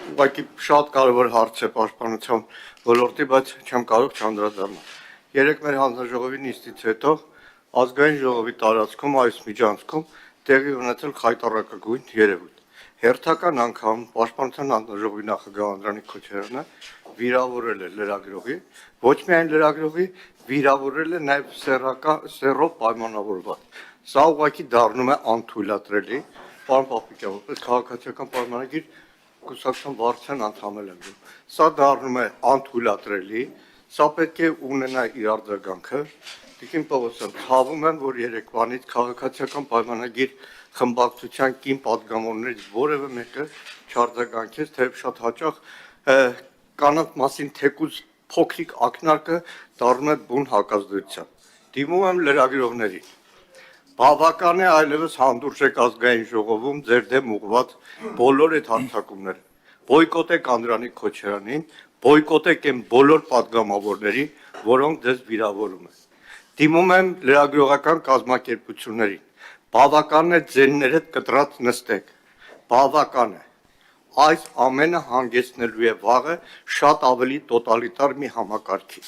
ուղղակի շատ կարևոր հարց է պաշտպանության ոլորտի, բայց չեմ կարող չանդրադառնալ։ Երեք մեր հանձնաժողովի նիստից հետո ազգային ժողովի տարածքում այս միջանցքում տեղի ունեցել խայտառակագույն երևույթ։ Հերթական անգամ պաշտպանության հանձնաժողովի նախագահ Անդրանիկ Քոչարյանը վիրավորել է լրագրողի, ոչ միայն լրագրողի, վիրավորել է նաև սեռով պայմանավորված։ Սա ուղղակի դառնում է անթույլատրելի, պարոն Պապիկյան, որպես քաղաքացիական պայմանագիր կուսակցության վարչության անդամ եմ։ Սա դառնում է անթույլատրելի, սա պետք է ունենա իր արձագանքը։ Տիկին Պողոսյան, ցավում եմ, որ երեկվանից քաղաքացիական պայմանագիր խմբակցության կին պատգամավորներից որևէ մեկը չարձագանքեց, թեև շատ հաճախ կանանց մասին թեկուզ փոքրիկ ակնարկը դառնում է բուն հակազդեցության։ Դիմում եմ լրագրողներին։ Բավական է այլևս հանդուրժեք ազգային ժողովում ձեր դեմ ուղված բոլոր այդ հարձակումները։ Բոյկոտեք Անդրանիկ Քոչարյանին, բոյկոտեք այն բոլոր պատգամավորներին, որոնք ձեզ վիրավորում են։ Դիմում եմ լրագրողական կազմակերպություններին։ Բավական է ձեններ հետ կտրած նստեք։ Բավական է։ Այս ամենը հանգեցնելու է վաղը շատ ավելի տոտալիտար մի համակարգի։